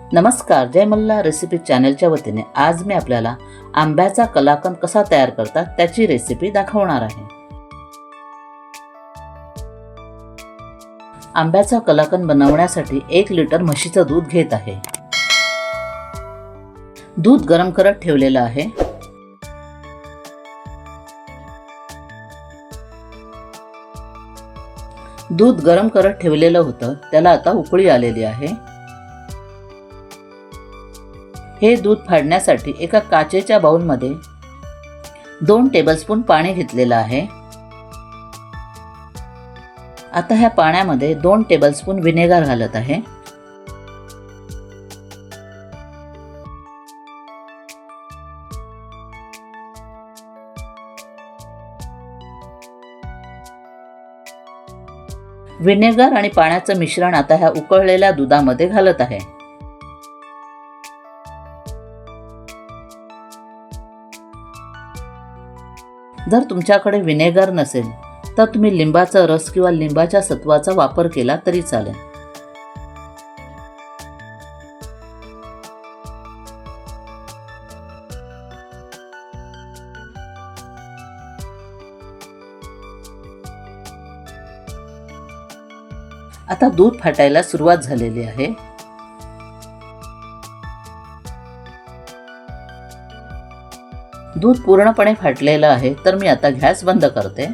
नमस्कार, जय मल्ला रेसिपी चॅनलच्या वतीने आज मी आपल्याला आंब्याचा कलाकंद कसा तयार करतात त्याची रेसिपी दाखवणार आहे। आंब्याचा कलाकंद बनवण्यासाठी 1 लिटर म्हशीचं दूध घेत आहे। दूध गरम करत ठेवलेलं आहे। दूध गरम करत ठेवलेलं होतं, त्याला आता उकळी आलेली आहे। हे दूध फाडण्यासाठी एका काचेच्या बाउलमध्ये 2 टेबलस्पून पाणी घेतलेलं आहे। आता ह्या पाण्यामध्ये 2 टेबलस्पून व्हिनेगर घालत आहे। व्हिनेगर आणि पाण्याचं मिश्रण आता ह्या उकळलेल्या दुधामध्ये घालत आहे। जर तुमच्याकडे व्हिनेगर नसेल तर तुम्ही लिंबाचा रस किंवा लिंबाच्या सत्वाचा वापर केला तरी चालेल। आता दूध फाटायला सुरुवात झालेली आहे। दूध पूर्णपणे फाटलेलं आहे, तर मी आता गॅस बंद करते।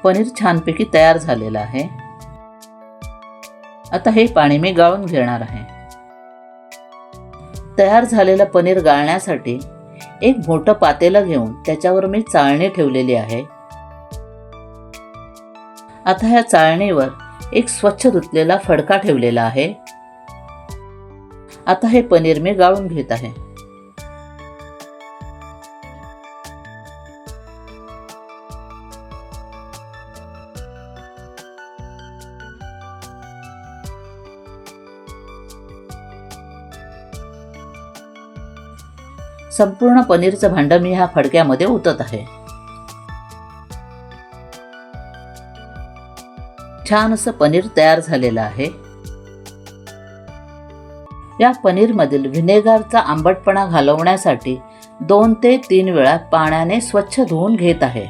पनीर छानपैकी तयार झालेलं आहे। आता हे पाणी मी गाळून घेणार आहे। तयार झालेलं पनीर गाळण्यासाठी एक मोठं पातेलं घेऊन त्याच्यावर मी चाळणी ठेवलेली आहे। आता ह्या चाळणीवर एक स्वच्छ धुतलेला फडका ठेवलेला आहे। आता हे पनीर मी गाळून घेत आहे। संपूर्ण पनीरचं भांड मी ह्या फडक्यामध्ये ओतत आहे। छान असं पनीर तयार झालेलं आहे। या पनीरमधील व्हिनेगरचा आंबटपणा घालवण्यासाठी 2 ते 3 वेळा पाण्याने स्वच्छ धुवून घेत आहे।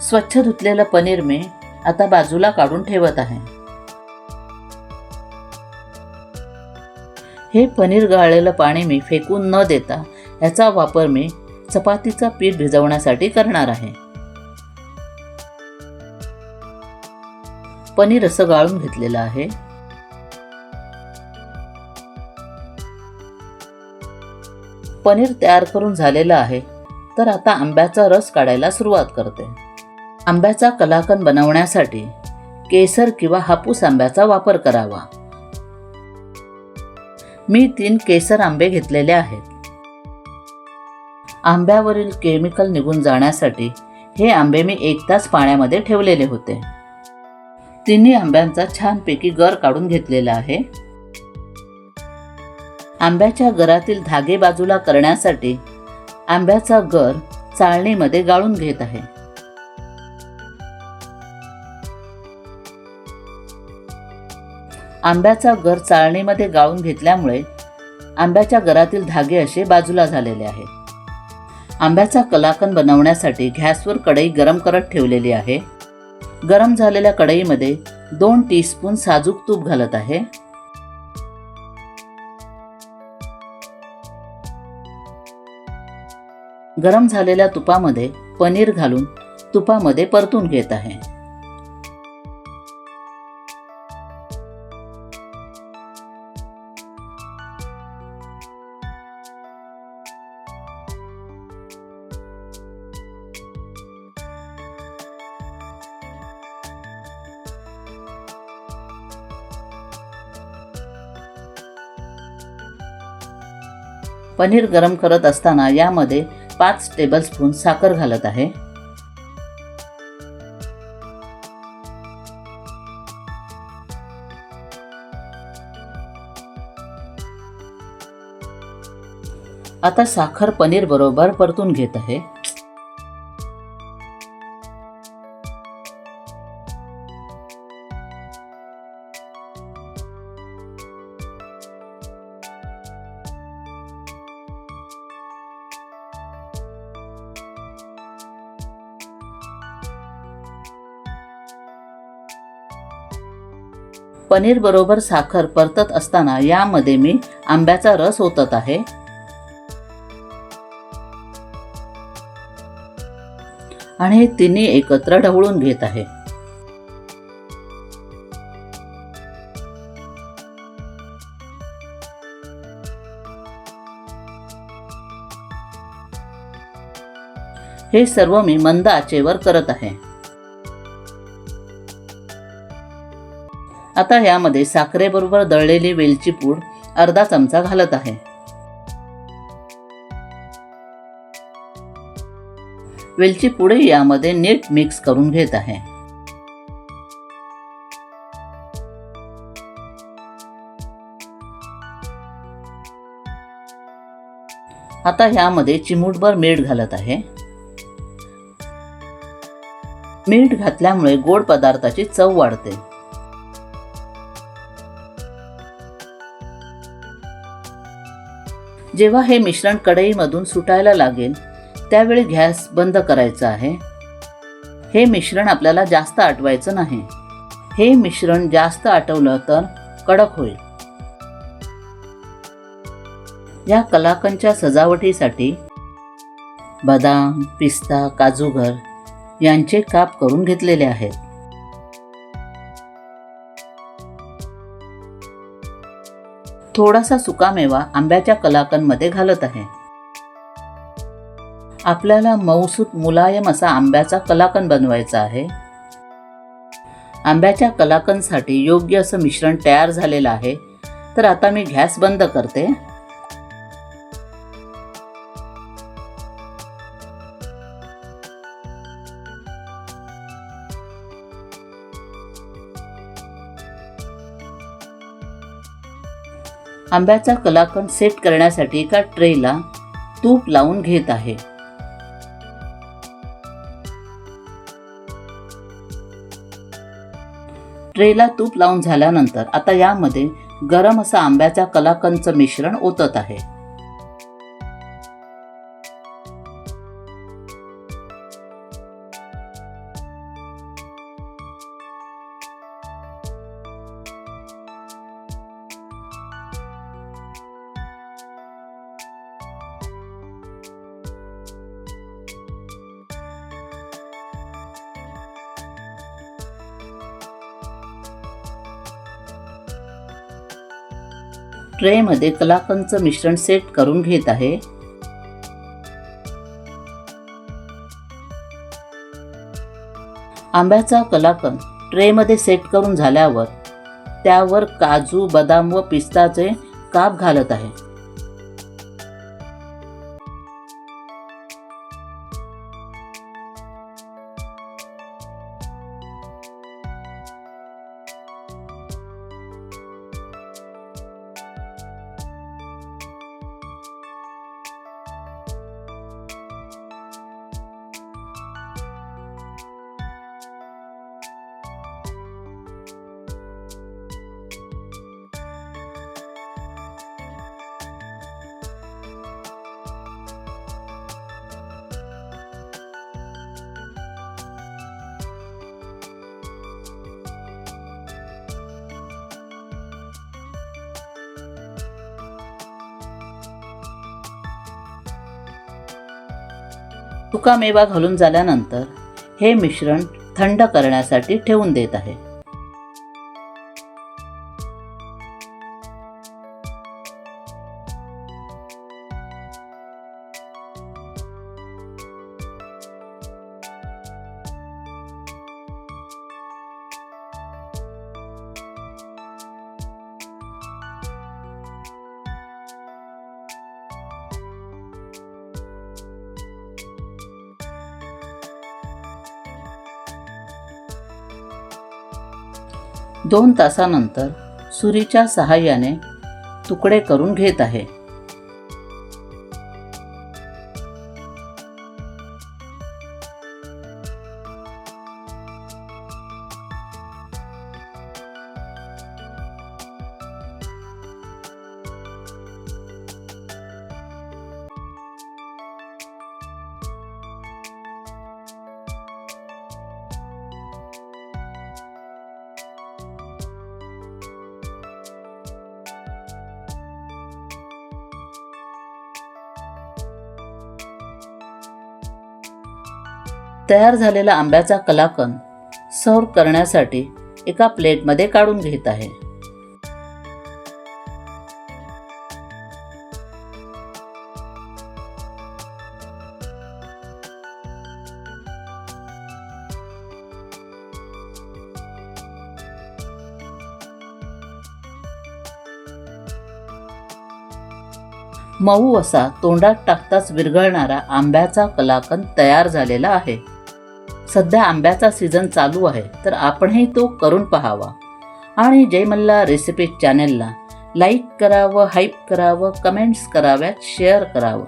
स्वच्छ धुतलेलं पनीर मी आता बाजूला काढून ठेवत आहे। हे पनीर गाळलेलं पाणी मी फेकून न देता याचा वापर मी चपातीचं पीठ भिजवण्यासाठी करणार आहे। पनीर असं गाळून घेतलेलं आहे। पनीर तयार करून झालेलं आहे, तर आता आंब्याचा रस काढायला सुरुवात करते। आंब्याचा कलाकंद बनवण्यासाठी केसर किंवा हापूस आंब्याचा वापर करावा। मी 3 केसर आंबे घेतलेले आहेत। आंब्यावरील केमिकल निघून जाण्यासाठी हे आंबे मी 1 तास पाण्यामध्ये ठेवलेले होते। तिन्ही आंब्यांचा छानपैकी गर काढून घेतलेला आहे। आंब्याच्या गरातील धागे बाजूला करण्यासाठी आंब्याचा गर चाळणीमध्ये गाळून घेत आहे। आंब्याचा गर चाळणीमध्ये गाळून घेतल्यामुळे आंब्याच्या गरातील धागे असे बाजूला झालेले आहेत। आंब्याचा कलाकंद बनवण्यासाठी गॅसवर कढई गरम करत ठेवलेली आहे। गरम झालेल्या कढईमध्ये 2 टीस्पून साजूक तूप घालत आहे। गरम झालेल्या तुपामध्ये पनीर घालून तुपामध्ये परतून घेत आहे। पनीर गरम करत असताना यामध्ये 5 टेबलस्पून साखर घालत आहे। आता साखर पनीर बरोबर परतून घेत आहे. पनीर बरोबर साखर परतत असताना यामध्ये मी आंब्याचा रस ओतत आहे. आणि हे तिन्ही एकत्र ढवळून घेत आहे. हे सर्व मी मंद आचेवर करत आहे. आता यामध्ये साखरेबरोबर दळलेली वेलची पूड अर्धा चमचा घालत आहे. वेलची पूडही यामध्ये नीट मिक्स करून घेत आहे. आता ह्यामध्ये चिमूटभर मीठ घालत आहे. मीठ घातल्यामुळे गोड पदार्थाची चव वाढते. जेव्हा हे मिश्रण कढईमधून सुटायला लागेल त्यावेळी गॅस बंद करायचा आहे. हे मिश्रण आपल्याला जास्त आटवायचं नाही. हे मिश्रण जास्त आटवलं तर कडक होईल. या कलाकंदच्या सजावटीसाठी बदाम, पिस्ता, काजूगर यांचे काप करून घेतलेले आहेत. थोडासा सुकामेवा आंब्याच्या कलाकंदमध्ये घालत आहे. आपल्याला मऊसूत मुलायम असा आंब्याचा कलाकंद बनवायचा आहे. आंब्याच्या कलाकंदसाठी योग्य असं मिश्रण तयार झालेलं आहे. तर आता मी गॅस बंद करते. आंब्याचा कलाकंद सेट करण्यासाठी एका ट्रेला तूप लावून घेत आहे. ट्रेला तूप लावून झाल्यानंतर आता यामध्ये गरम असं आंब्याच्या कलाकंदचं मिश्रण ओतत आहे. ट्रेमध्ये कलाकंदचं मिश्रण सेट करून घेत आहे. आंब्याचा कलाकंद ट्रेमध्ये सेट करून झाल्यावर त्यावर काजू, बदाम व पिस्ताचे काप घालत आहे. सुकामेवा घालून झाल्यानंतर हे मिश्रण थंड करण्यासाठी ठेवून देत आहे. दोन तासानंतर सुरीच्या सहाय्याने तुकडे करून घेत आहे. तयार झालेला आंब्याचा कलाकंद सर्व्ह करण्यासाठी एका प्लेटमध्ये काढून घेत आहे. मऊ असा तोंडात टाकताच विरघळणारा आंब्याचा कलाकंद तयार झालेला आहे. सध्या आंब्याचा सीझन चालू आहे, तर आपणही तो करून पाहावा. आणि जय मल्हार रेसिपी चॅनेलला लाईक करावं, हाईप करावं, कमेंट्स कराव्यात, शेअर करावं.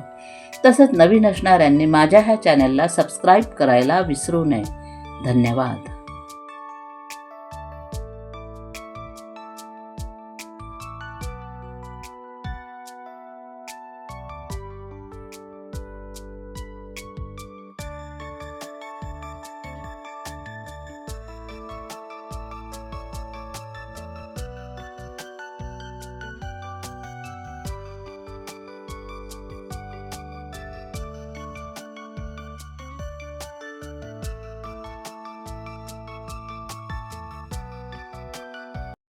तसंच नवीन असणाऱ्यांनी माझ्या ह्या चॅनेलला सबस्क्राईब करायला विसरू नये. धन्यवाद.